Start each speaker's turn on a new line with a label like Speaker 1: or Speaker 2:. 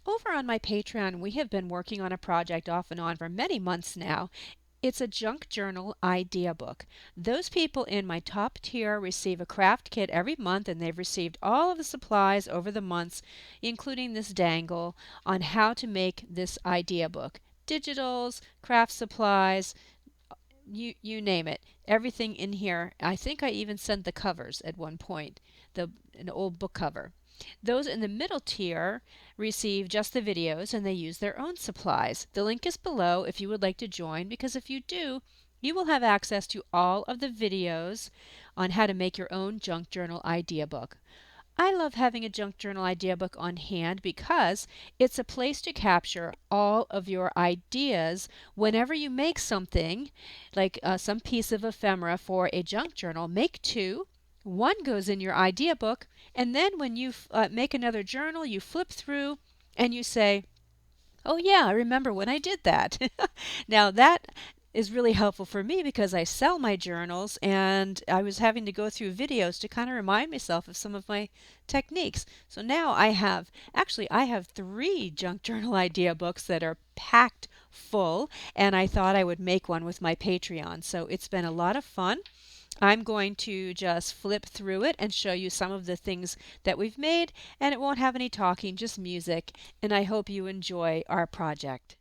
Speaker 1: Over on my Patreon, we have been working on a project off and on for many months now. It's a junk journal idea book. Those people in my top tier receive a craft kit every month, and they've received all of the supplies over the months, including this dangle, on how to make this idea book. Digitals, craft supplies, you name it. Everything in here. I think I even sent the covers at one point, an old book cover. Those in the middle tier receive just the videos and they use their own supplies. The link is below if you would like to join, because if you do, you will have access to all of the videos on how to make your own junk journal idea book. I love having a junk journal idea book on hand because it's a place to capture all of your ideas whenever you make something, like some piece of ephemera for a junk journal. Make two. One goes in your idea book, and then when you make another journal, you flip through and you say, oh, yeah, I remember when I did that. Now, that is really helpful for me because I sell my journals and I was having to go through videos to kind of remind myself of some of my techniques. So now I have three junk journal idea books that are packed full, and I thought I would make one with my Patreon. So it's been a lot of fun. I'm going to just flip through it and show you some of the things that we've made, and it won't have any talking, just music, and I hope you enjoy our project.